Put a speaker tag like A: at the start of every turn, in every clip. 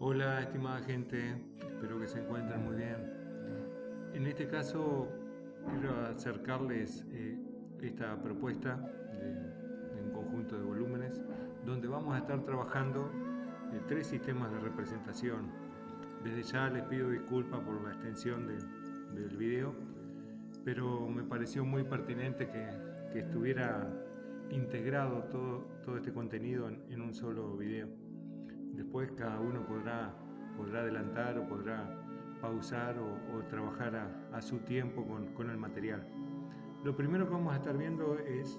A: Hola, estimada gente, espero que se encuentren muy bien. En este caso, quiero acercarles esta propuesta de un conjunto de volúmenes donde vamos a estar trabajando tres sistemas de representación. Desde ya les pido disculpas por la extensión del video, pero me pareció muy pertinente que estuviera integrado todo este contenido en un solo video. Después cada uno podrá adelantar o podrá pausar o trabajar a su tiempo con el material. Lo primero que vamos a estar viendo es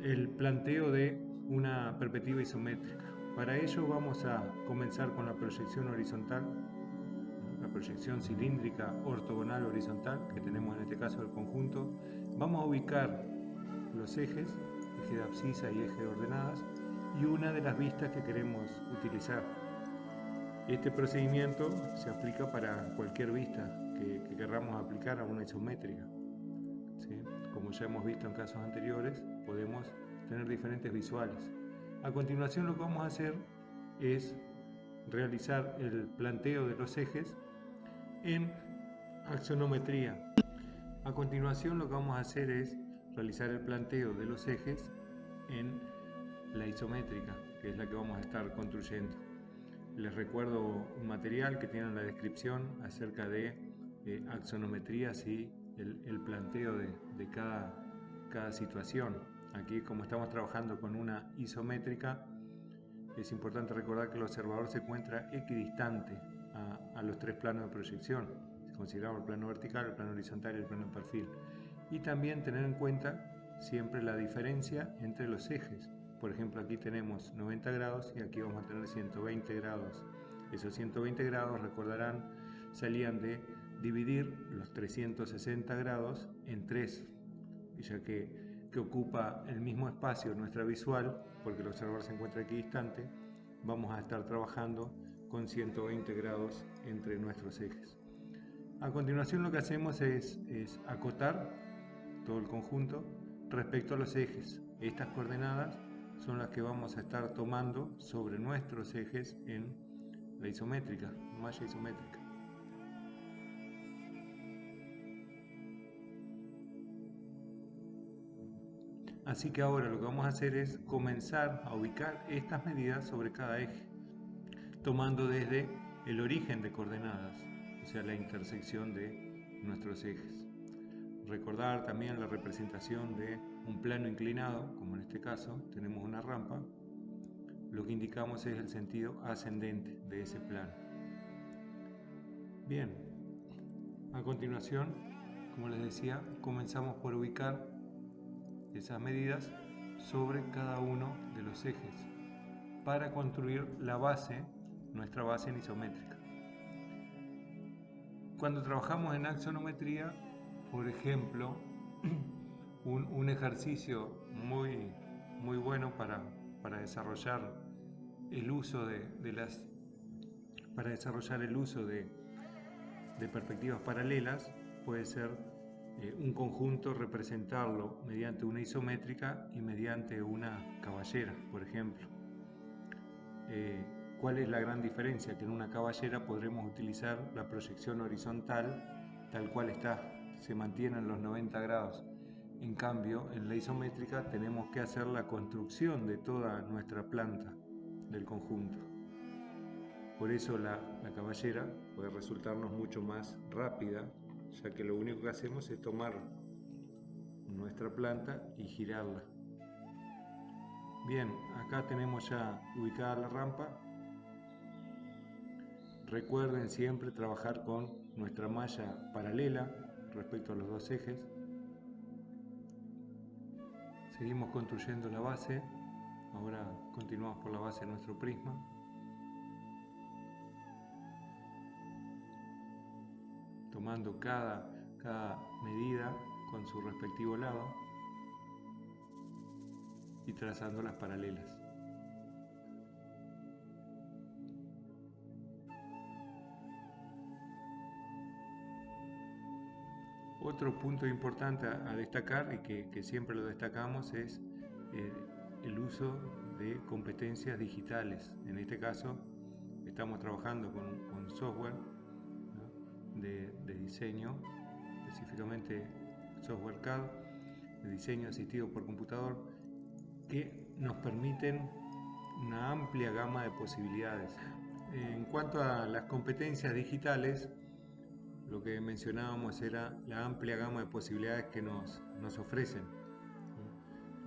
A: el planteo de una perspectiva isométrica. Para ello vamos a comenzar con la proyección horizontal, la proyección cilíndrica ortogonal horizontal que tenemos en este caso del conjunto. Vamos a ubicar los ejes, eje de abscisa y eje de ordenadas, y una de las vistas que queremos utilizar. Este procedimiento se aplica para cualquier vista que querramos aplicar a una isométrica, ¿sí? Como ya hemos visto en casos anteriores, podemos tener diferentes visuales. A continuación lo que vamos a hacer es realizar el planteo de los ejes en axonometría. A continuación lo que vamos a hacer es realizar el planteo de los ejes en la isométrica, que es la que vamos a estar construyendo. Les recuerdo un material que tiene en la descripción acerca de axonometrías y el planteo de cada situación. Aquí, como estamos trabajando con una isométrica, es importante recordar que el observador se encuentra equidistante a los tres planos de proyección. Si consideramos el plano vertical, el plano horizontal y el plano de perfil. Y también tener en cuenta siempre la diferencia entre los ejes. Por ejemplo, aquí tenemos 90 grados y aquí vamos a tener 120 grados. Esos 120 grados, recordarán, salían de dividir los 360 grados en 3, ya que ocupa el mismo espacio nuestra visual, porque el observador se encuentra equidistante, vamos a estar trabajando con 120 grados entre nuestros ejes. A continuación lo que hacemos es acotar todo el conjunto respecto a los ejes. Estas coordenadas son las que vamos a estar tomando sobre nuestros ejes en la isométrica, malla isométrica. Así que ahora lo que vamos a hacer es comenzar a ubicar estas medidas sobre cada eje, tomando desde el origen de coordenadas, o sea, la intersección de nuestros ejes. Recordar también la representación de un plano inclinado, como en este caso tenemos una rampa, lo que indicamos es el sentido ascendente de ese plano. Bien, a continuación, como les decía, comenzamos por ubicar esas medidas sobre cada uno de los ejes para construir la base, nuestra base en isométrica. Cuando trabajamos en axonometría, por ejemplo, un ejercicio muy bueno para desarrollar el uso de perspectivas paralelas puede ser un conjunto, representarlo mediante una isométrica y mediante una caballera, por ejemplo. ¿Cuál es la gran diferencia? Que en una caballera podremos utilizar la proyección horizontal tal cual está, se mantiene en los 90 grados. En cambio, en la isométrica tenemos que hacer la construcción de toda nuestra planta del conjunto. Por eso la caballera puede resultarnos mucho más rápida, ya que lo único que hacemos es tomar nuestra planta y girarla. Bien, acá tenemos ya ubicada la rampa. Recuerden siempre trabajar con nuestra malla paralela respecto a los dos ejes. Seguimos construyendo la base. Ahora continuamos por la base de nuestro prisma. Tomando cada medida con su respectivo lado y trazando las paralelas. Otro punto importante a destacar y que siempre lo destacamos es el uso de competencias digitales. En este caso, estamos trabajando con software, ¿no?, de diseño, específicamente software CAD, de diseño asistido por computador, que nos permiten una amplia gama de posibilidades. En cuanto a las competencias digitales, lo que mencionábamos era la amplia gama de posibilidades que nos ofrecen.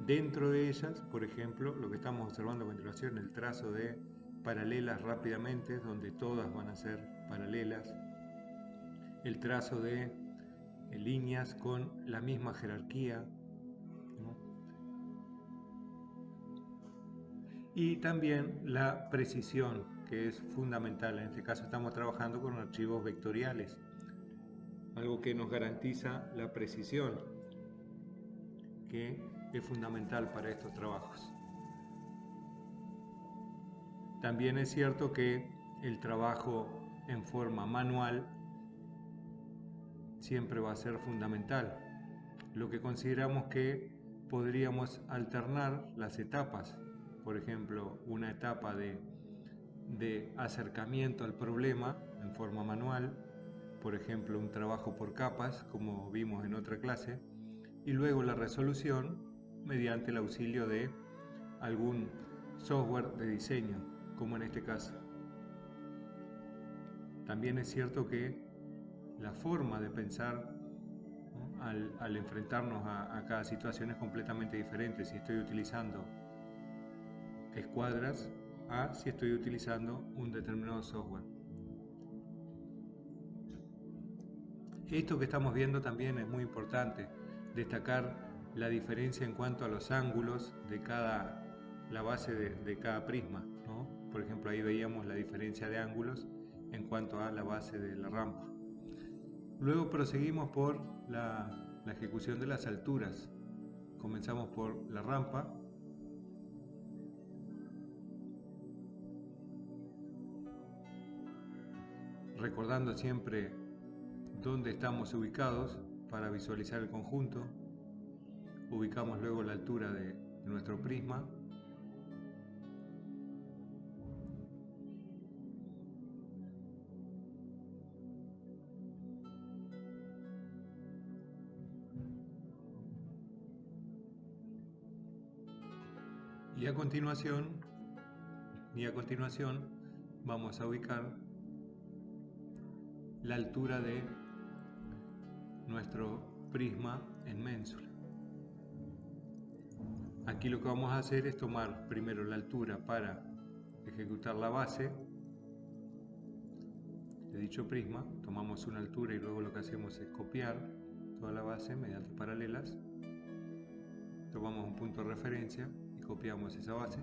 A: Dentro de ellas, por ejemplo, lo que estamos observando a continuación, el trazo de paralelas rápidamente, donde todas van a ser paralelas, el trazo de líneas con la misma jerarquía, ¿no?, y también la precisión, que es fundamental. En este caso estamos trabajando con archivos vectoriales, algo que nos garantiza la precisión, que es fundamental para estos trabajos. También es cierto que el trabajo en forma manual siempre va a ser fundamental. Lo que consideramos que podríamos alternar las etapas, por ejemplo, una etapa de acercamiento al problema en forma manual, por ejemplo, un trabajo por capas, como vimos en otra clase, y luego la resolución mediante el auxilio de algún software de diseño, como en este caso. También es cierto que la forma de pensar, ¿no?, al enfrentarnos a cada situación es completamente diferente si estoy utilizando escuadras a si estoy utilizando un determinado software. Esto que estamos viendo también es muy importante, destacar la diferencia en cuanto a los ángulos de la base de cada prisma, ¿no? Por ejemplo, ahí veíamos la diferencia de ángulos en cuanto a la base de la rampa. Luego proseguimos por la ejecución de las alturas. Comenzamos por la rampa. Recordando siempre dónde estamos ubicados para visualizar el conjunto. Ubicamos luego la altura de nuestro prisma. Y a continuación vamos a ubicar la altura de nuestro prisma en ménsula. Aquí lo que vamos a hacer es tomar primero la altura para ejecutar la base de dicho prisma. Tomamos una altura y luego lo que hacemos es copiar toda la base mediante paralelas. Tomamos un punto de referencia y copiamos esa base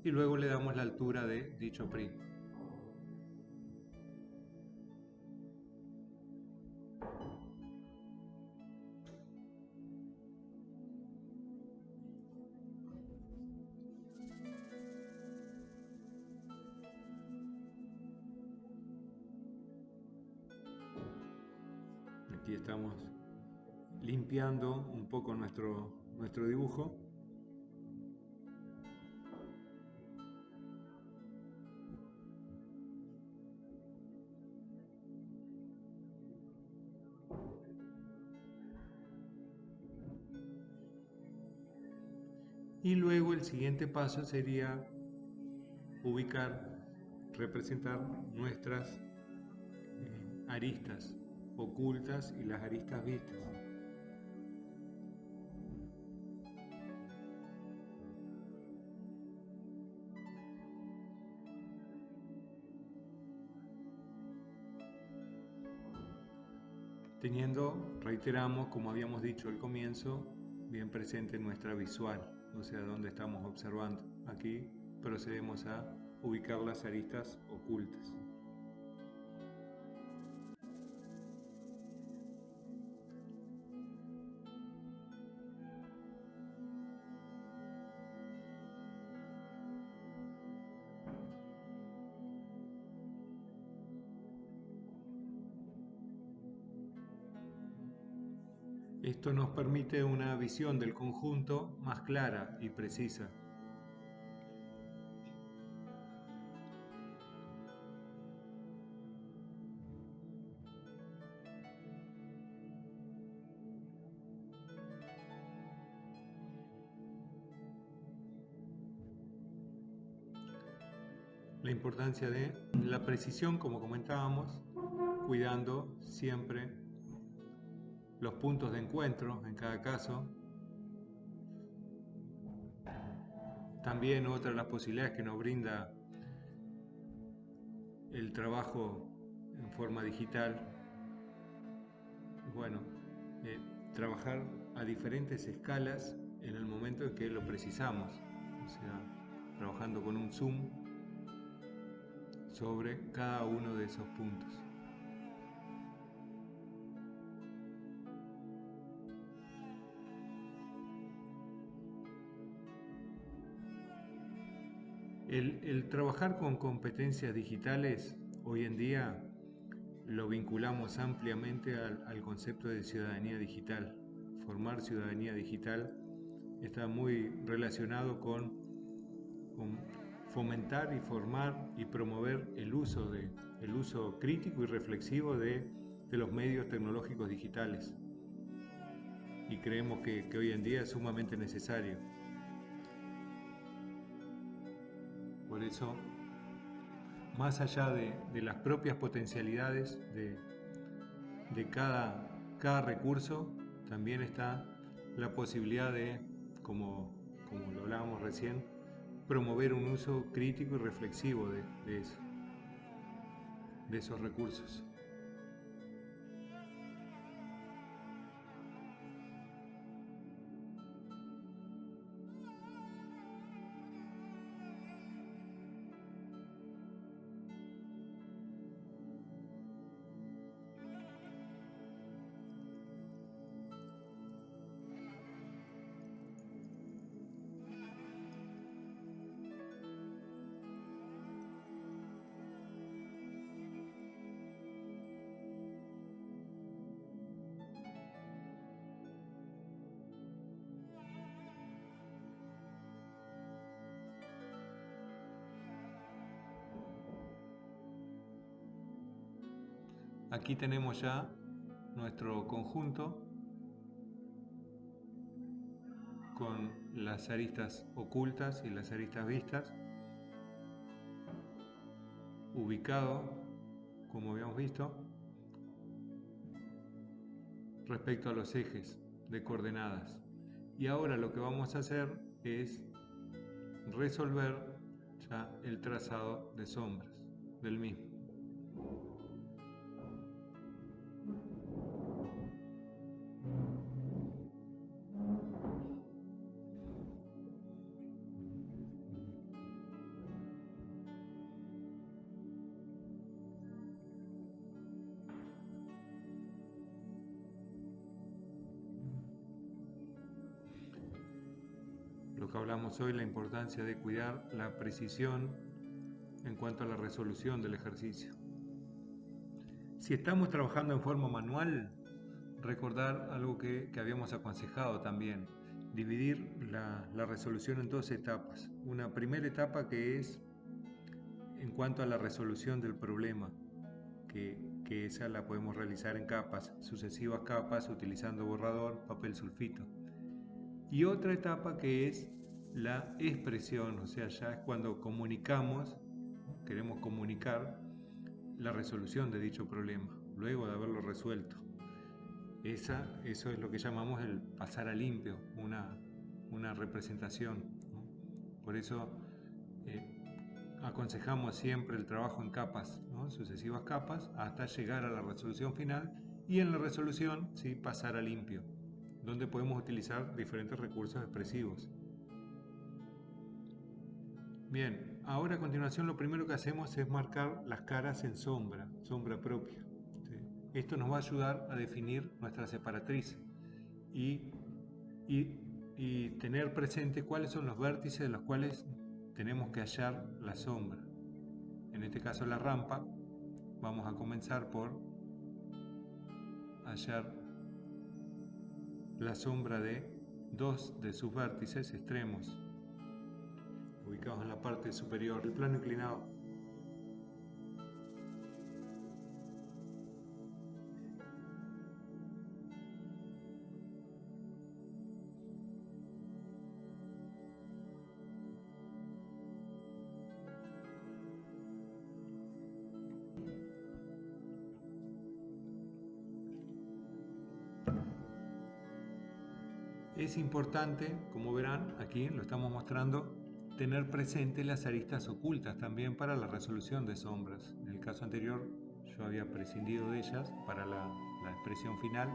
A: y luego le damos la altura de dicho prisma. Aquí estamos limpiando un poco nuestro dibujo. Y luego el siguiente paso sería representar nuestras aristas ocultas y las aristas vistas. Teniendo, reiteramos, como habíamos dicho al comienzo, bien presente nuestra visual, o sea, donde estamos observando. Aquí procedemos a ubicar las aristas ocultas. Esto nos permite una visión del conjunto más clara y precisa. la importancia de la precisión, como comentábamos, cuidando siempre los puntos de encuentro en cada caso. También otra de las posibilidades que nos brinda el trabajo en forma digital, bueno, trabajar a diferentes escalas en el momento en que lo precisamos, o sea, trabajando con un zoom sobre cada uno de esos puntos. El trabajar con competencias digitales hoy en día lo vinculamos ampliamente al concepto de ciudadanía digital. Formar ciudadanía digital está muy relacionado con fomentar y formar y promover el uso crítico y reflexivo de los medios tecnológicos digitales. Y creemos que hoy en día es sumamente necesario. Por eso, más allá de las propias potencialidades de cada recurso, también está la posibilidad de, como lo hablábamos recién, promover un uso crítico y reflexivo de esos recursos. Aquí tenemos ya nuestro conjunto con las aristas ocultas y las aristas vistas, ubicado, como habíamos visto, respecto a los ejes de coordenadas. Y ahora lo que vamos a hacer es resolver ya el trazado de sombras del mismo. Lo que hablamos hoy, la importancia de cuidar la precisión en cuanto a la resolución del ejercicio. Si estamos trabajando en forma manual, recordar algo que habíamos aconsejado también, dividir la resolución en dos etapas. Una primera etapa que es en cuanto a la resolución del problema, que esa la podemos realizar en capas, sucesivas capas, utilizando borrador, papel sulfito. Y otra etapa que es la expresión, o sea, ya es cuando comunicamos, queremos comunicar la resolución de dicho problema, luego de haberlo resuelto. Eso es lo que llamamos el pasar a limpio, una representación, ¿no? Por eso aconsejamos siempre el trabajo en capas, ¿no? Sucesivas capas, hasta llegar a la resolución final, y en la resolución sí pasar a limpio, donde podemos utilizar diferentes recursos expresivos. Bien, ahora a continuación lo primero que hacemos es marcar las caras en sombra propia. ¿Sí? Esto nos va a ayudar a definir nuestra separatriz y tener presente cuáles son los vértices de los cuales tenemos que hallar la sombra. En este caso la rampa, vamos a comenzar por hallar la sombra de dos de sus vértices extremos, ubicados en la parte superior del plano inclinado. Es importante, como verán, aquí lo estamos mostrando, tener presente las aristas ocultas también para la resolución de sombras. En el caso anterior yo había prescindido de ellas para la expresión final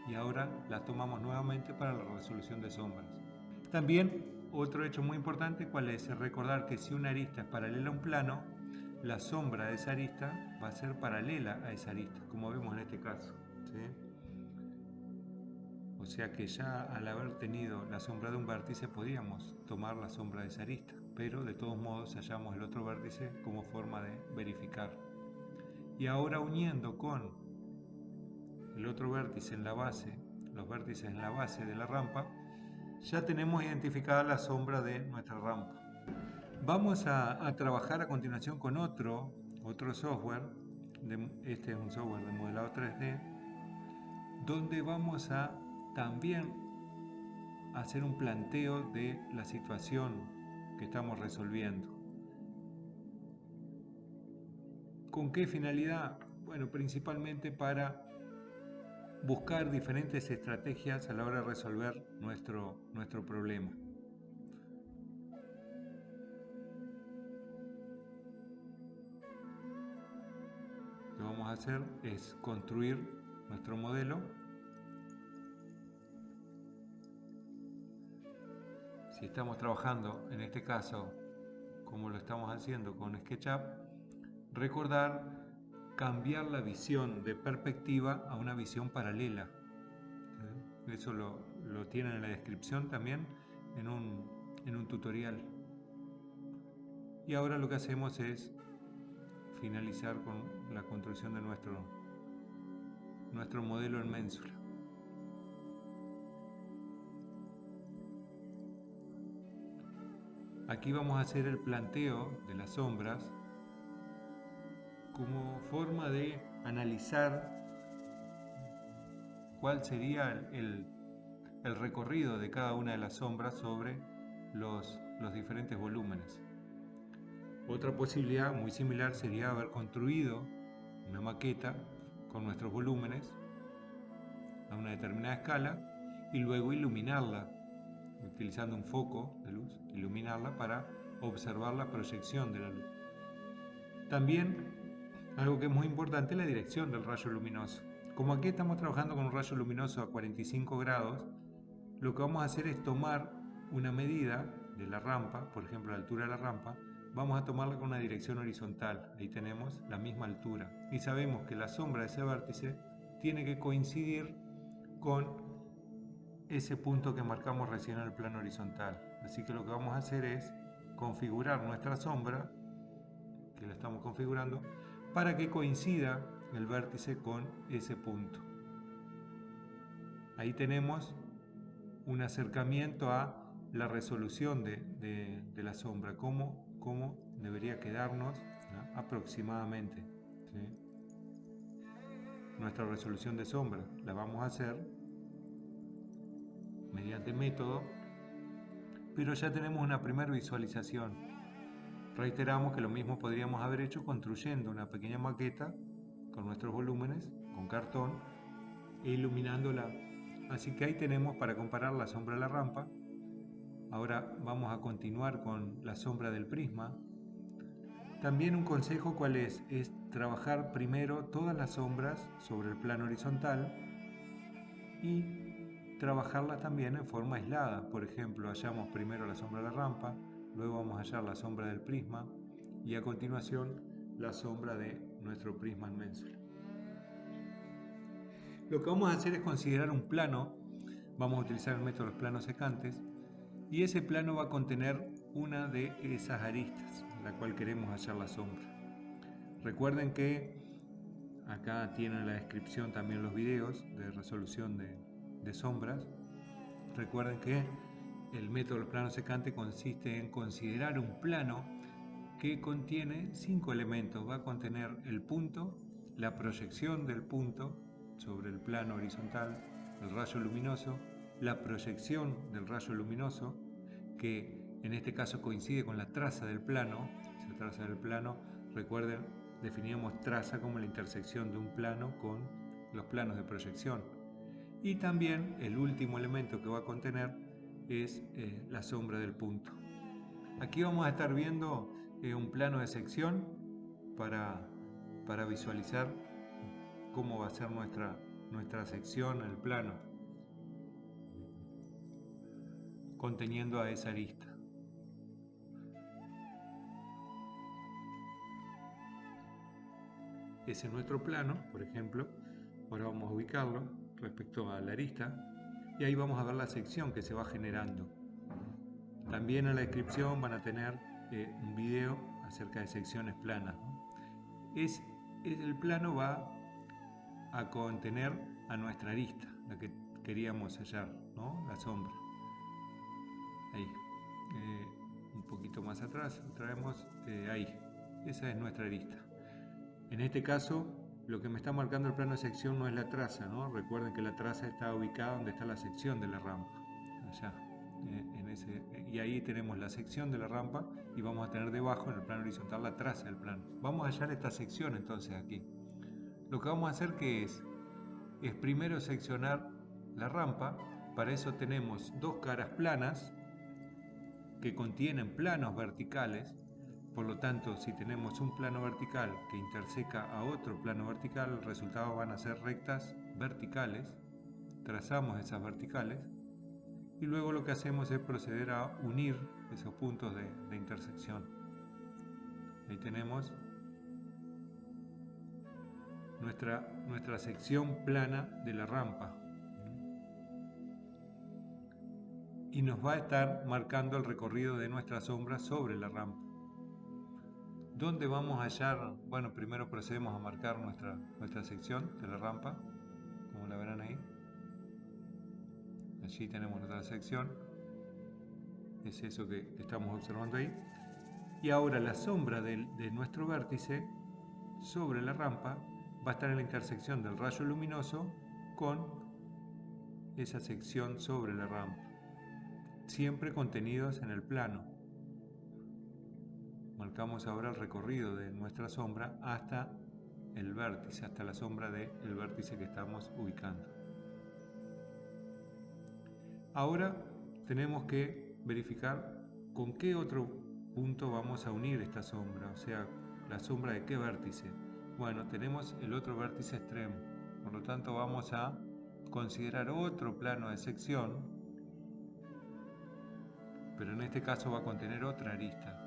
A: y ahora las tomamos nuevamente para la resolución de sombras. También otro hecho muy importante, ¿cuál es? Recordar que si una arista es paralela a un plano, la sombra de esa arista va a ser paralela a esa arista, como vemos en este caso, ¿sí? O sea que ya al haber tenido la sombra de un vértice podíamos tomar la sombra de esa arista, pero de todos modos hallamos el otro vértice como forma de verificar. Y ahora uniendo con el otro vértice en la base, los vértices en la base de la rampa, ya tenemos identificada la sombra de nuestra rampa. Vamos a trabajar a continuación con otro software, este es un software de modelado 3D, donde vamos a también hacer un planteo de la situación que estamos resolviendo. ¿Con qué finalidad? Bueno, principalmente para buscar diferentes estrategias a la hora de resolver nuestro problema. Lo que vamos a hacer es construir nuestro modelo. Si estamos trabajando, en este caso, como lo estamos haciendo con SketchUp, recordar cambiar la visión de perspectiva a una visión paralela. Eso lo tienen en la descripción también en un tutorial. Y ahora lo que hacemos es finalizar con la construcción de nuestro modelo en Mensura. Aquí vamos a hacer el planteo de las sombras como forma de analizar cuál sería el recorrido de cada una de las sombras sobre los diferentes volúmenes. Otra posibilidad muy similar sería haber construido una maqueta con nuestros volúmenes a una determinada escala y luego iluminarla utilizando un foco de luz, iluminarla para observar la proyección de la luz. También algo que es muy importante es la dirección del rayo luminoso. Como aquí estamos trabajando con un rayo luminoso a 45 grados, lo que vamos a hacer es tomar una medida de la rampa, por ejemplo la altura de la rampa, vamos a tomarla con una dirección horizontal, ahí tenemos la misma altura y sabemos que la sombra de ese vértice tiene que coincidir con ese punto que marcamos recién en el plano horizontal. Así que lo que vamos a hacer es configurar nuestra sombra, que la estamos configurando, para que coincida el vértice con ese punto. Ahí tenemos un acercamiento a la resolución de la sombra, cómo debería quedarnos, ¿no?, aproximadamente, ¿sí? Nuestra resolución de sombra la vamos a hacer mediante método, pero ya tenemos una primera visualización. Reiteramos que lo mismo podríamos haber hecho construyendo una pequeña maqueta con nuestros volúmenes, con cartón, e iluminándola. Así que ahí tenemos para comparar la sombra de la rampa. Ahora vamos a continuar con la sombra del prisma. También un consejo, ¿cuál es? Es trabajar primero todas las sombras sobre el plano horizontal y trabajarlas también en forma aislada. Por ejemplo, hallamos primero la sombra de la rampa, luego vamos a hallar la sombra del prisma y a continuación la sombra de nuestro prisma en Mensura. Lo que vamos a hacer es considerar un plano. Vamos a utilizar el método de los planos secantes y ese plano va a contener una de esas aristas, la cual queremos hallar la sombra. Recuerden que acá tienen en la descripción también los videos de resolución de sombras. Recuerden que el método del plano secante consiste en considerar un plano que contiene 5 elementos. Va a contener el punto, la proyección del punto sobre el plano horizontal, el rayo luminoso, la proyección del rayo luminoso, que en este caso coincide con la traza del plano. Esa traza del plano, recuerden, definíamos traza como la intersección de un plano con los planos de proyección. Y también el último elemento que va a contener es la sombra del punto. Aquí vamos a estar viendo un plano de sección para visualizar cómo va a ser nuestra sección, el plano, conteniendo a esa arista. Ese es nuestro plano, por ejemplo. Ahora vamos a ubicarlo respecto a la arista y ahí vamos a ver la sección que se va generando. También en la descripción van a tener un video acerca de secciones planas, ¿no? El plano va a contener a nuestra arista, la que queríamos hallar, ¿no? La sombra. Ahí. Un poquito más atrás, traemos ahí. Esa es nuestra arista. En este caso, lo que me está marcando el plano de sección no es la traza, ¿no? Recuerden que la traza está ubicada donde está la sección de la rampa, allá. Y ahí tenemos la sección de la rampa y vamos a tener debajo en el plano horizontal la traza del plano. Vamos a hallar esta sección entonces aquí. Lo que vamos a hacer que es primero seccionar la rampa. Para eso tenemos dos caras planas que contienen planos verticales. Por lo tanto, si tenemos un plano vertical que interseca a otro plano vertical, el resultado van a ser rectas verticales. Trazamos esas verticales y luego lo que hacemos es proceder a unir esos puntos de intersección. Ahí tenemos nuestra sección plana de la rampa. Y nos va a estar marcando el recorrido de nuestra sombra sobre la rampa. ¿Dónde vamos a hallar? Bueno, primero procedemos a marcar nuestra sección de la rampa, como la verán ahí. Allí tenemos nuestra sección. Es eso que estamos observando ahí. Y ahora la sombra de nuestro vértice sobre la rampa va a estar en la intersección del rayo luminoso con esa sección sobre la rampa, siempre contenidos en el plano. Marcamos ahora el recorrido de nuestra sombra hasta el vértice, hasta la sombra del vértice que estamos ubicando. Ahora tenemos que verificar con qué otro punto vamos a unir esta sombra, o sea, la sombra de qué vértice. Bueno, tenemos el otro vértice extremo, por lo tanto vamos a considerar otro plano de sección, pero en este caso va a contener otra arista.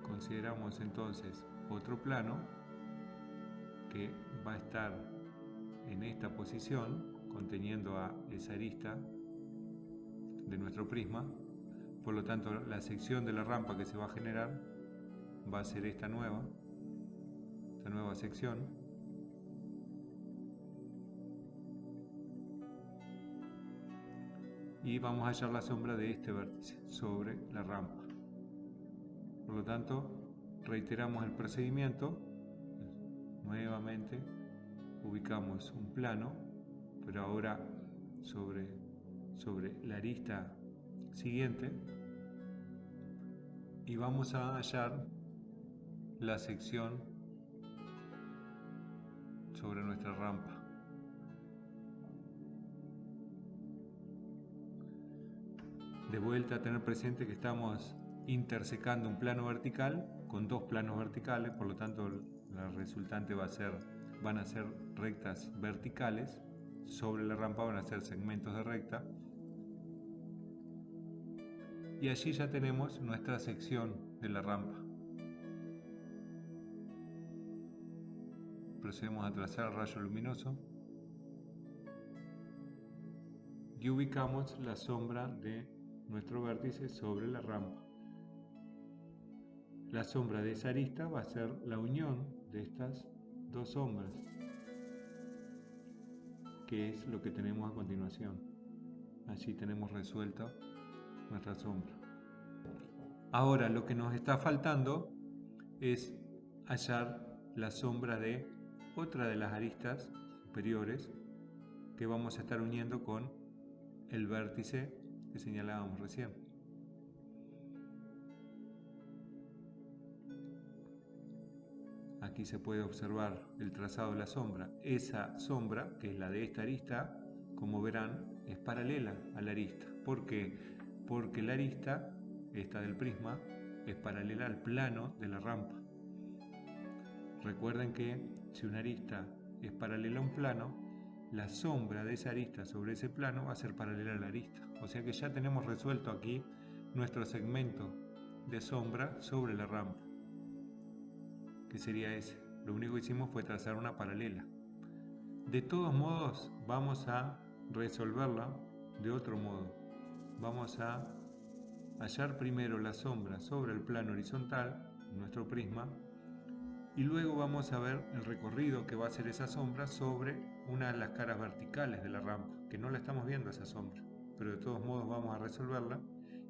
A: Consideramos entonces otro plano que va a estar en esta posición, conteniendo a esa arista de nuestro prisma. Por lo tanto, la sección de la rampa que se va a generar va a ser esta nueva sección. Y vamos a hallar la sombra de este vértice sobre la rampa. Por lo tanto, reiteramos el procedimiento. Nuevamente ubicamos un plano, pero ahora sobre la arista siguiente, y vamos a hallar la sección sobre nuestra rampa. De vuelta a tener presente que estamos intersecando un plano vertical con dos planos verticales, por lo tanto la resultante van a ser rectas verticales. Sobre la rampa van a ser segmentos de recta. Y allí ya tenemos nuestra sección de la rampa. Procedemos a trazar el rayo luminoso y ubicamos la sombra de nuestro vértice sobre la rampa. La sombra de esa arista va a ser la unión de estas dos sombras, que es lo que tenemos a continuación. Allí tenemos resuelta nuestra sombra. Ahora lo que nos está faltando es hallar la sombra de otra de las aristas superiores que vamos a estar uniendo con el vértice que señalábamos recién. Aquí se puede observar el trazado de la sombra. Esa sombra, que es la de esta arista, como verán, es paralela a la arista. ¿Por qué? Porque la arista, esta del prisma, es paralela al plano de la rampa. Recuerden que si una arista es paralela a un plano, la sombra de esa arista sobre ese plano va a ser paralela a la arista. O sea que ya tenemos resuelto aquí nuestro segmento de sombra sobre la rampa, que sería ese. Lo único que hicimos fue trazar una paralela. De todos modos, vamos a resolverla de otro modo. Vamos a hallar primero la sombra sobre el plano horizontal, nuestro prisma, y luego vamos a ver el recorrido que va a hacer esa sombra sobre una de las caras verticales de la rampa, que no la estamos viendo esa sombra, pero de todos modos vamos a resolverla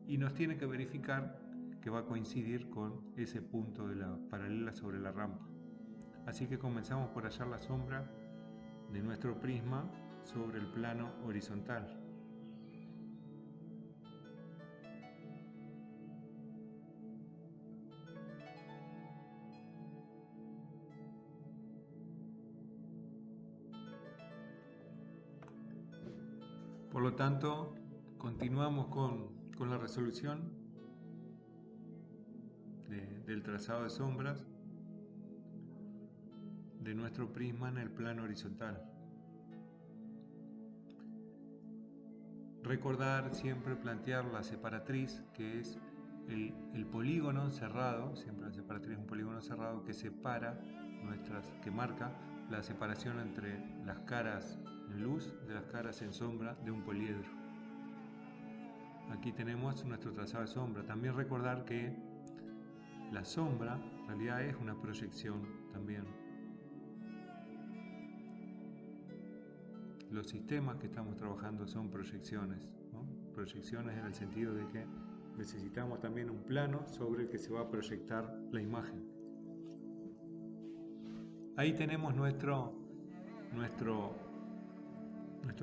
A: y nos tiene que verificar que va a coincidir con ese punto de la paralela sobre la rampa. Así que comenzamos por hallar la sombra de nuestro prisma sobre el plano horizontal. Por lo tanto, continuamos con la resolución del trazado de sombras de nuestro prisma en el plano horizontal. Recordar siempre plantear la separatriz, que es el polígono cerrado, siempre la separatriz es un polígono cerrado que separa que marca la separación entre las caras en luz de las caras en sombra de un poliedro. Aquí tenemos nuestro trazado de sombra. También recordar que la sombra en realidad es una proyección también. Los sistemas que estamos trabajando son proyecciones, ¿no? Proyecciones en el sentido de que necesitamos también un plano sobre el que se va a proyectar la imagen. Ahí tenemos nuestro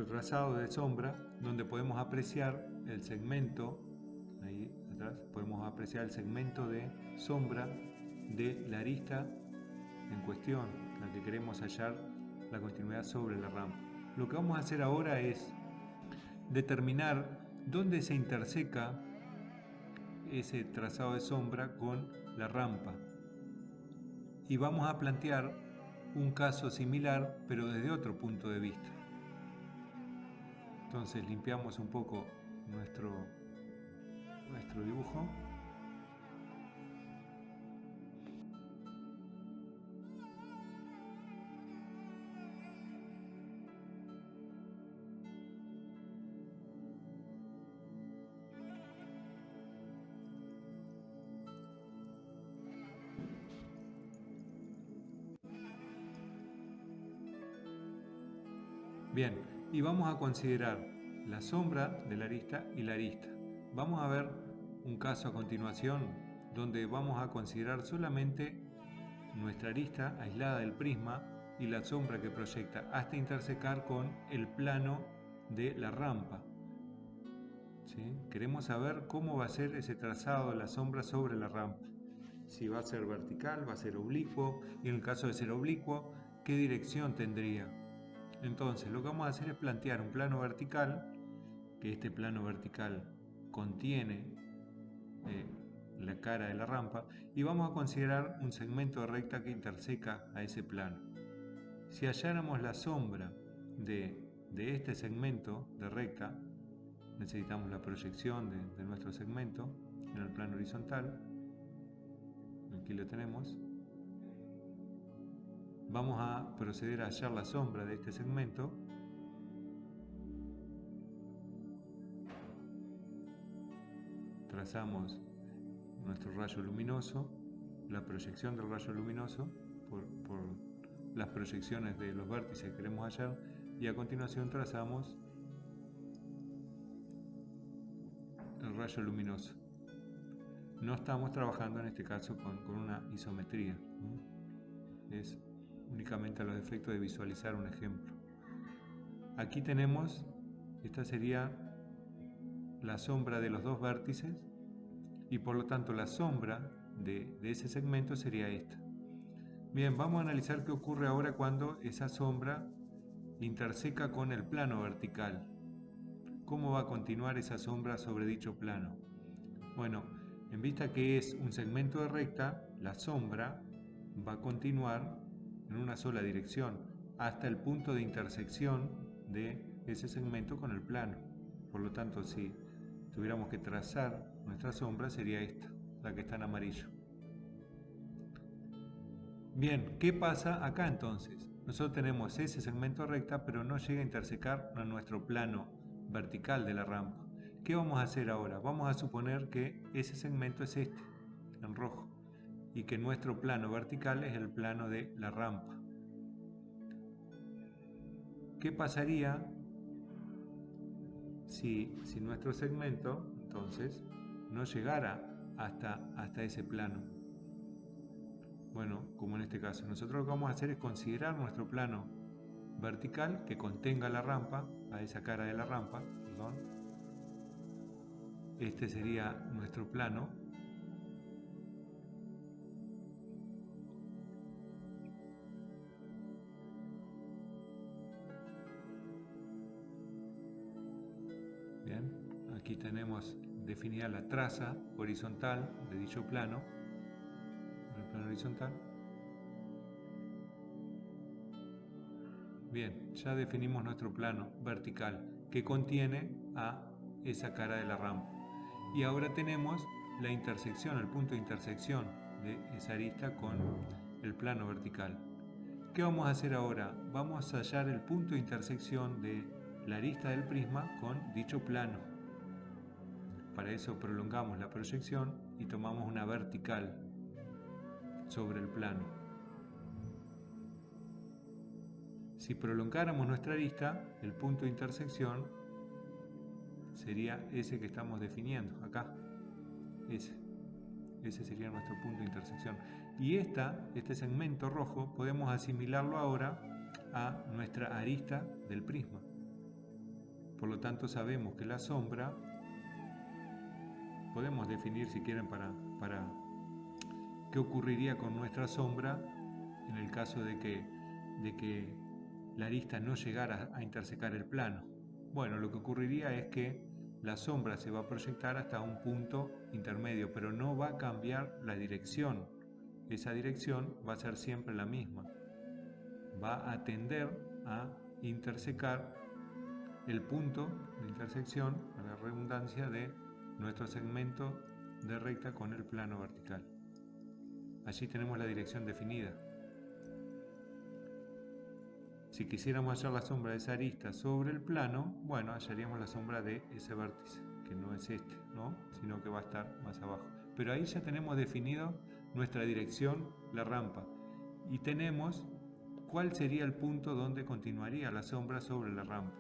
A: trazado de sombra, donde podemos apreciar el segmento, ahí atrás, podemos apreciar el segmento de sombra de la arista en cuestión, la que queremos hallar la continuidad sobre la rampa. Lo que vamos a hacer ahora es determinar dónde se interseca ese trazado de sombra con la rampa. Y vamos a plantear un caso similar, pero desde otro punto de vista. Entonces limpiamos un poco nuestro dibujo. Bien, y vamos a considerar la sombra de la arista y la arista. Vamos a ver un caso a continuación donde vamos a considerar solamente nuestra arista aislada del prisma y la sombra que proyecta hasta intersecar con el plano de la rampa. ¿Sí? Queremos saber cómo va a ser ese trazado de la sombra sobre la rampa. Si va a ser vertical, va a ser oblicuo, y en el caso de ser oblicuo, ¿qué dirección tendría? Entonces, lo que vamos a hacer es plantear un plano vertical, que este plano vertical contiene la cara de la rampa, y vamos a considerar un segmento de recta que interseca a ese plano. Si halláramos la sombra de este segmento de recta, necesitamos la proyección de nuestro segmento en el plano horizontal. Aquí lo tenemos. Vamos a proceder a hallar la sombra de este segmento. Trazamos nuestro rayo luminoso, la proyección del rayo luminoso por las proyecciones de los vértices que queremos hallar, y a continuación trazamos el rayo luminoso. No estamos trabajando en este caso con una isometría, ¿no? Es únicamente a los efectos de visualizar un ejemplo. Aquí tenemos, esta sería la sombra de los dos vértices y por lo tanto la sombra de ese segmento sería esta. Bien, vamos a analizar qué ocurre ahora cuando esa sombra interseca con el plano vertical. ¿Cómo va a continuar esa sombra sobre dicho plano? Bueno, en vista que es un segmento de recta, la sombra va a continuar en una sola dirección hasta el punto de intersección de ese segmento con el plano. Por lo tanto, si tuviéramos que trazar nuestra sombra, sería esta, la que está en amarillo. Bien, ¿qué pasa acá entonces? Nosotros tenemos ese segmento recta, pero no llega a intersecar a nuestro plano vertical de la rampa. ¿Qué vamos a hacer ahora? Vamos a suponer que ese segmento es este, en rojo, y que nuestro plano vertical es el plano de la rampa. ¿Qué pasaría si nuestro segmento, entonces, no llegara hasta ese plano? Bueno, como en este caso, nosotros lo que vamos a hacer es considerar nuestro plano vertical que contenga la rampa, a esa cara de la rampa, perdón. Este sería nuestro plano. Bien, aquí tenemos definida la traza horizontal de dicho plano, el plano horizontal. Bien, ya definimos nuestro plano vertical que contiene a esa cara de la rampa. Y ahora tenemos la intersección, el punto de intersección de esa arista con el plano vertical. ¿Qué vamos a hacer ahora? Vamos a hallar el punto de intersección de la arista del prisma con dicho plano. Para eso prolongamos la proyección y tomamos una vertical sobre el plano. Si prolongáramos nuestra arista, el punto de intersección sería ese que estamos definiendo acá. Ese sería nuestro punto de intersección. Y este segmento rojo podemos asimilarlo ahora a nuestra arista del prisma. Por lo tanto, sabemos que la sombra, podemos definir si quieren para qué ocurriría con nuestra sombra en el caso de que la arista no llegara a intersecar el plano. Bueno, lo que ocurriría es que la sombra se va a proyectar hasta un punto intermedio, pero no va a cambiar la dirección. Esa dirección va a ser siempre la misma. Va a tender a intersecar el punto de intersección, a la redundancia, de nuestro segmento de recta con el plano vertical. Allí tenemos la dirección definida. Si quisiéramos hallar la sombra de esa arista sobre el plano, bueno, hallaríamos la sombra de ese vértice, que no es este, ¿no? Sino que va a estar más abajo. Pero ahí ya tenemos definido nuestra dirección, la rampa, y tenemos cuál sería el punto donde continuaría la sombra sobre la rampa.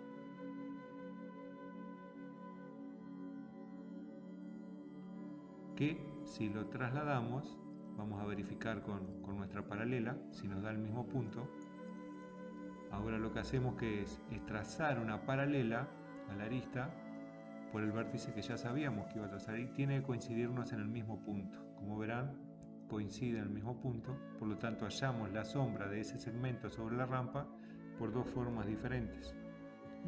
A: Que si lo trasladamos, vamos a verificar con nuestra paralela si nos da el mismo punto. Ahora lo que hacemos es trazar una paralela a la arista por el vértice que ya sabíamos que iba a trazar y tiene que coincidirnos en el mismo punto. Como verán, coincide en el mismo punto, por lo tanto hallamos la sombra de ese segmento sobre la rampa por dos formas diferentes.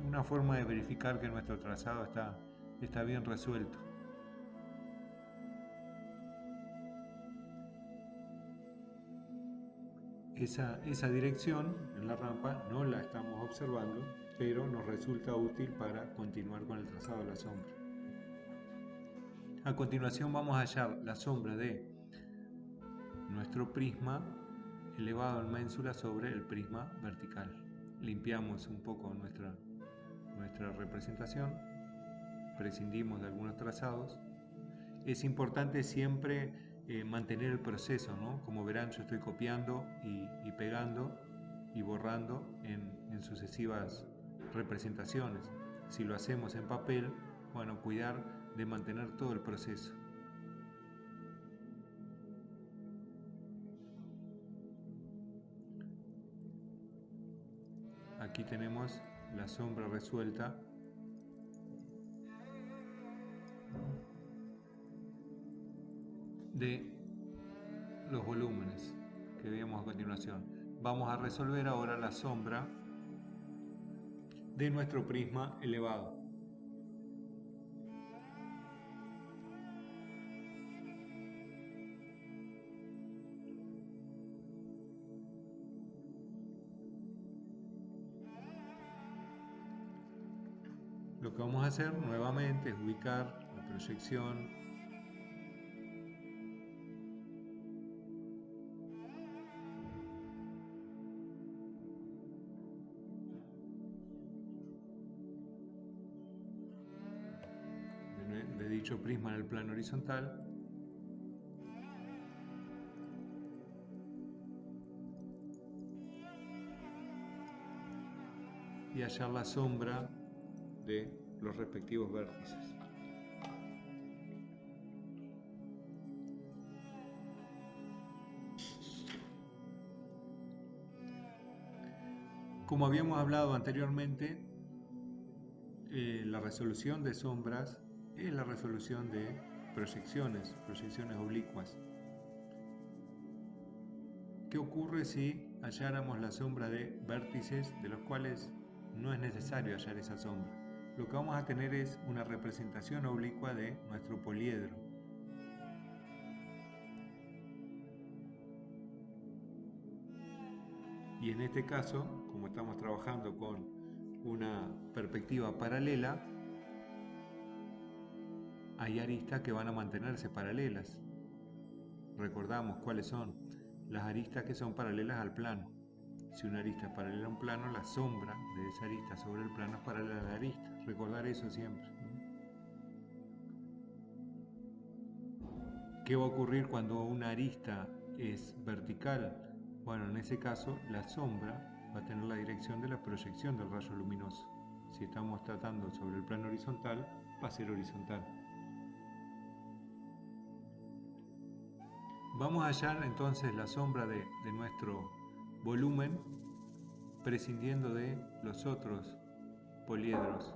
A: Una forma de verificar que nuestro trazado está bien resuelto. Esa dirección en la rampa no la estamos observando, pero nos resulta útil para continuar con el trazado de la sombra. A continuación vamos a hallar la sombra de nuestro prisma elevado en ménsula sobre el prisma vertical. Limpiamos un poco nuestra representación, prescindimos de algunos trazados. Es importante siempre mantener el proceso, ¿no? Como verán, yo estoy copiando y pegando y borrando en sucesivas representaciones. Si lo hacemos en papel, bueno, cuidar de mantener todo el proceso. Aquí tenemos la sombra resuelta de los volúmenes que veíamos a continuación. Vamos a resolver ahora la sombra de nuestro prisma elevado. Lo que vamos a hacer nuevamente es ubicar la proyección de dicho prisma en el plano horizontal y hallar la sombra de los respectivos vértices. Como habíamos hablado anteriormente, la resolución de sombras es la resolución de proyecciones oblicuas. ¿Qué ocurre si halláramos la sombra de vértices de los cuales no es necesario hallar esa sombra? Lo que vamos a tener es una representación oblicua de nuestro poliedro. Y en este caso, como estamos trabajando con una perspectiva paralela, hay aristas que van a mantenerse paralelas. Recordamos cuáles son las aristas que son paralelas al plano. Si una arista es paralela a un plano, la sombra de esa arista sobre el plano es paralela a la arista. Recordar eso siempre. ¿Qué va a ocurrir cuando una arista es vertical? Bueno, en ese caso, la sombra va a tener la dirección de la proyección del rayo luminoso. Si estamos tratando sobre el plano horizontal, va a ser horizontal. Vamos a hallar entonces la sombra de nuestro volumen prescindiendo de los otros poliedros.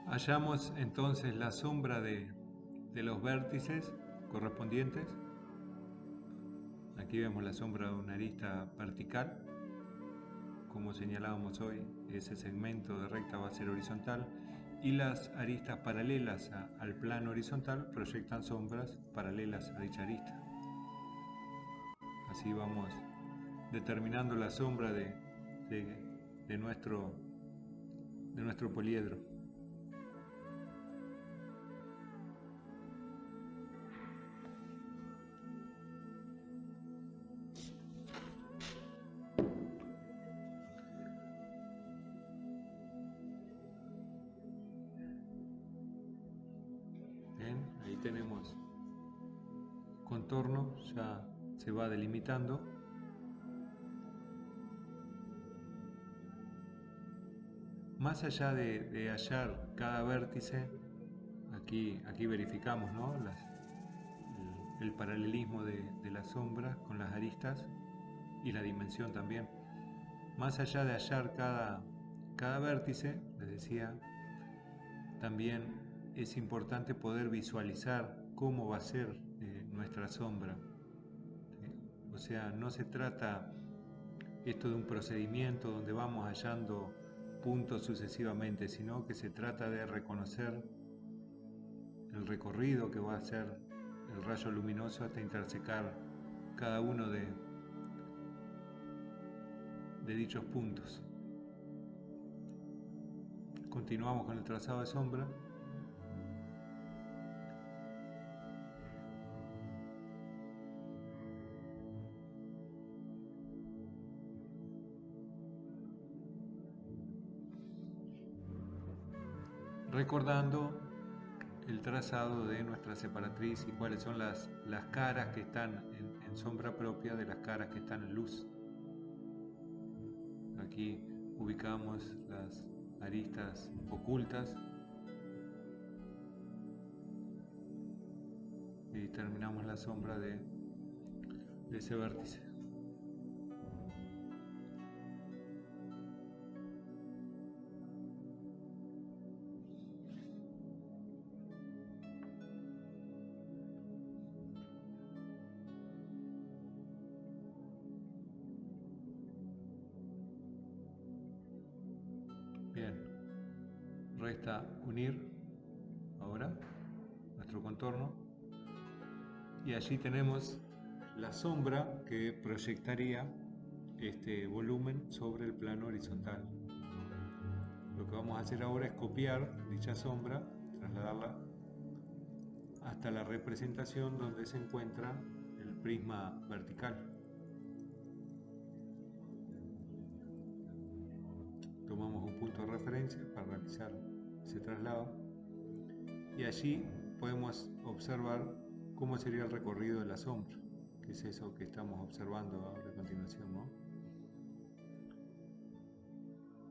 A: Hallamos entonces la sombra de los vértices correspondientes. Aquí vemos la sombra de una arista vertical. Como señalábamos hoy, ese segmento de recta va a ser horizontal y las aristas paralelas al plano horizontal proyectan sombras paralelas a dicha arista. Así vamos determinando la sombra de nuestro poliedro. Bien, ahí tenemos contorno, ya se va delimitando. Más allá de hallar cada vértice, aquí verificamos, ¿no?, el paralelismo de las sombras con las aristas y la dimensión también. Más allá de hallar cada vértice, les decía, también es importante poder visualizar cómo va a ser nuestra sombra. ¿Sí? O sea, no se trata esto de un procedimiento donde vamos hallando puntos sucesivamente, sino que se trata de reconocer el recorrido que va a hacer el rayo luminoso hasta intersecar cada uno de dichos puntos. Continuamos con el trazado de sombra. Recordando el trazado de nuestra separatriz y cuáles son las caras que están en sombra propia de las caras que están en luz. Aquí ubicamos las aristas ocultas y terminamos la sombra de ese vértice. resta unir ahora nuestro contorno y allí tenemos la sombra que proyectaría este volumen sobre el plano horizontal. Lo que vamos a hacer ahora es copiar dicha sombra, trasladarla hasta la representación donde se encuentra el prisma vertical. Tomamos un punto de referencia para realizar ese traslado y allí podemos observar cómo sería el recorrido de la sombra, que es eso que estamos observando ahora a continuación, ¿no?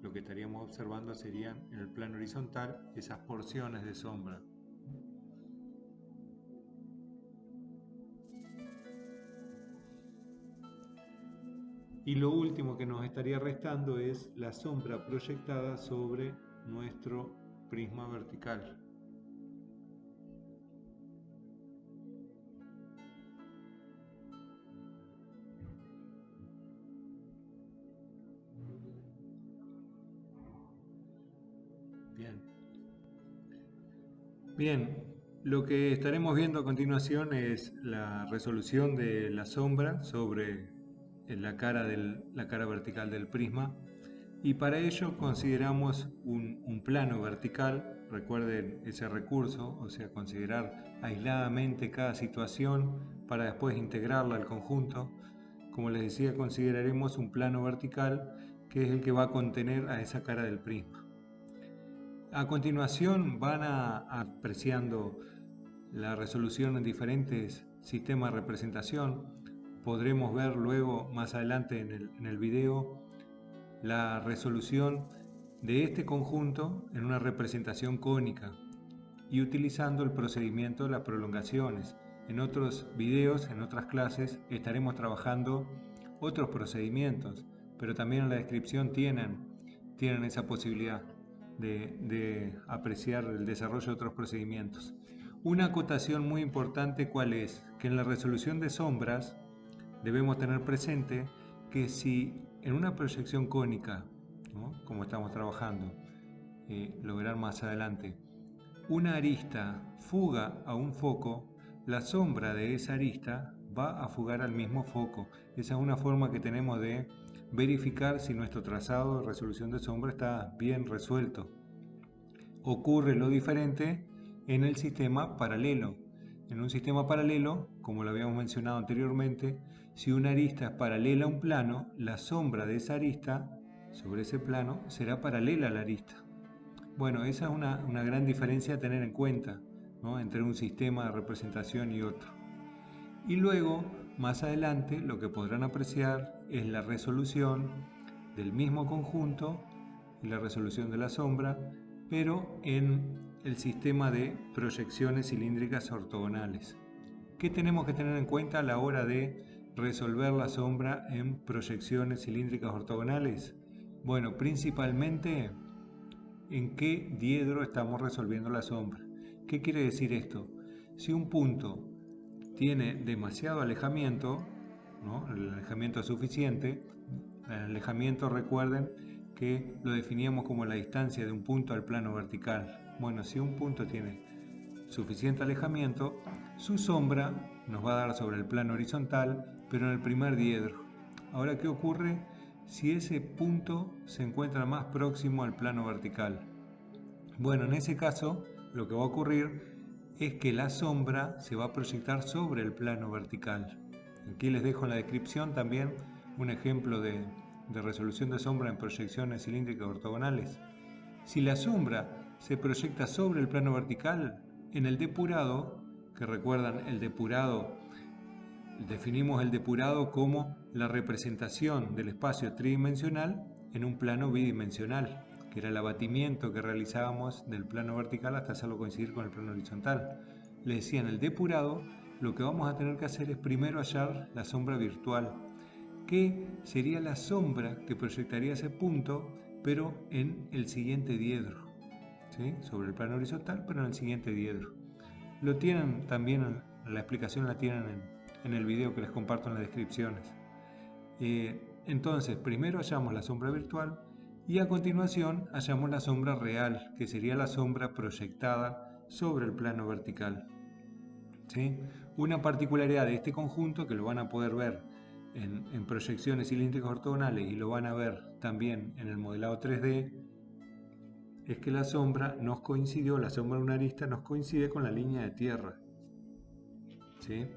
A: Lo que estaríamos observando serían en el plano horizontal esas porciones de sombra. Y lo último que nos estaría restando es la sombra proyectada sobre nuestro prisma vertical. Bien, lo que estaremos viendo a continuación es la resolución de la sombra sobre la cara vertical del prisma, y para ello consideramos un plano vertical. Recuerden ese recurso, o sea, considerar aisladamente cada situación para después integrarla al conjunto. Como les decía, consideraremos un plano vertical que es el que va a contener a esa cara del prisma. A continuación van apreciando la resolución en diferentes sistemas de representación. Podremos ver luego más adelante en el video la resolución de este conjunto en una representación cónica y utilizando el procedimiento de las prolongaciones. En otros videos, en otras clases, estaremos trabajando otros procedimientos, pero también en la descripción tienen esa posibilidad de apreciar el desarrollo de otros procedimientos. Una acotación muy importante, ¿cuál es? Que en la resolución de sombras debemos tener presente que si en una proyección cónica, ¿no?, como estamos trabajando, lograr más adelante, una arista fuga a un foco, la sombra de esa arista va a fugar al mismo foco. Esa es una forma que tenemos de verificar si nuestro trazado de resolución de sombra está bien resuelto. Ocurre lo diferente en el sistema paralelo. En un sistema paralelo, como lo habíamos mencionado anteriormente, si una arista es paralela a un plano, la sombra de esa arista sobre ese plano será paralela a la arista. Bueno, esa es una gran diferencia a tener en cuenta, ¿no?, entre un sistema de representación y otro. Y luego, más adelante, lo que podrán apreciar es la resolución del mismo conjunto y la resolución de la sombra, pero en el sistema de proyecciones cilíndricas ortogonales. ¿Qué tenemos que tener en cuenta a la hora de resolver la sombra en proyecciones cilíndricas ortogonales? Bueno, principalmente en qué diedro estamos resolviendo la sombra. ¿Qué quiere decir esto? Si un punto tiene demasiado alejamiento, ¿no?, el alejamiento es suficiente. El alejamiento, recuerden que lo definíamos como la distancia de un punto al plano vertical. Bueno, si un punto tiene suficiente alejamiento, su sombra nos va a dar sobre el plano horizontal, pero en el primer diedro. Ahora, ¿qué ocurre si ese punto se encuentra más próximo al plano vertical? Bueno, en ese caso, lo que va a ocurrir es que la sombra se va a proyectar sobre el plano vertical. Aquí les dejo en la descripción también un ejemplo de resolución de sombra en proyecciones cilíndricas ortogonales. Si la sombra se proyecta sobre el plano vertical, en el depurado, que recuerdan el depurado, definimos el depurado como la representación del espacio tridimensional en un plano bidimensional, que era el abatimiento que realizábamos del plano vertical hasta hacerlo coincidir con el plano horizontal. Les decía, en el depurado lo que vamos a tener que hacer es primero hallar la sombra virtual, que sería la sombra que proyectaría ese punto, pero en el siguiente diedro, ¿sí?, sobre el plano horizontal, pero en el siguiente diedro. Lo tienen también, la explicación la tienen en el video que les comparto en las descripciones. Entonces, primero hallamos la sombra virtual Y a continuación hallamos la sombra real, que sería la sombra proyectada sobre el plano vertical. ¿Sí? Una particularidad de este conjunto, que lo van a poder ver en proyecciones cilíndricas ortogonales y lo van a ver también en el modelado 3D, es que la sombra nos coincidió, la sombra de una arista nos coincide con la línea de tierra. ¿Sí?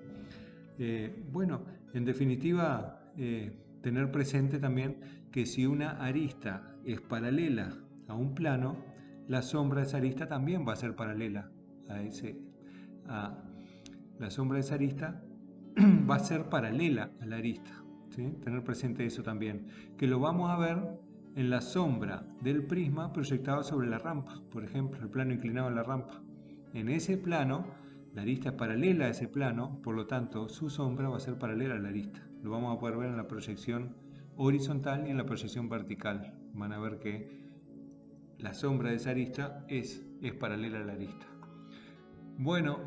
A: Bueno, en definitiva, tener presente también que si una arista es paralela a un plano, la sombra de esa arista también va a ser paralela a la sombra de esa arista va a ser paralela a la arista. ¿Sí? Tener presente eso también, que lo vamos a ver en la sombra del prisma proyectado sobre la rampa, por ejemplo, el plano inclinado en la rampa. En ese plano, la arista es paralela a ese plano, por lo tanto, su sombra va a ser paralela a la arista. Lo vamos a poder ver en la proyección horizontal y en la proyección vertical. Van a ver que la sombra de esa arista es paralela a la arista. Bueno,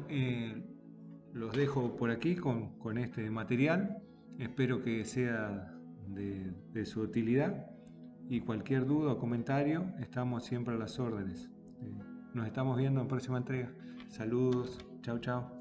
A: los dejo por aquí con este material. Espero que sea de su utilidad. Y cualquier duda o comentario, estamos siempre a las órdenes. Nos estamos viendo en próxima entrega. Saludos. Chao, chao.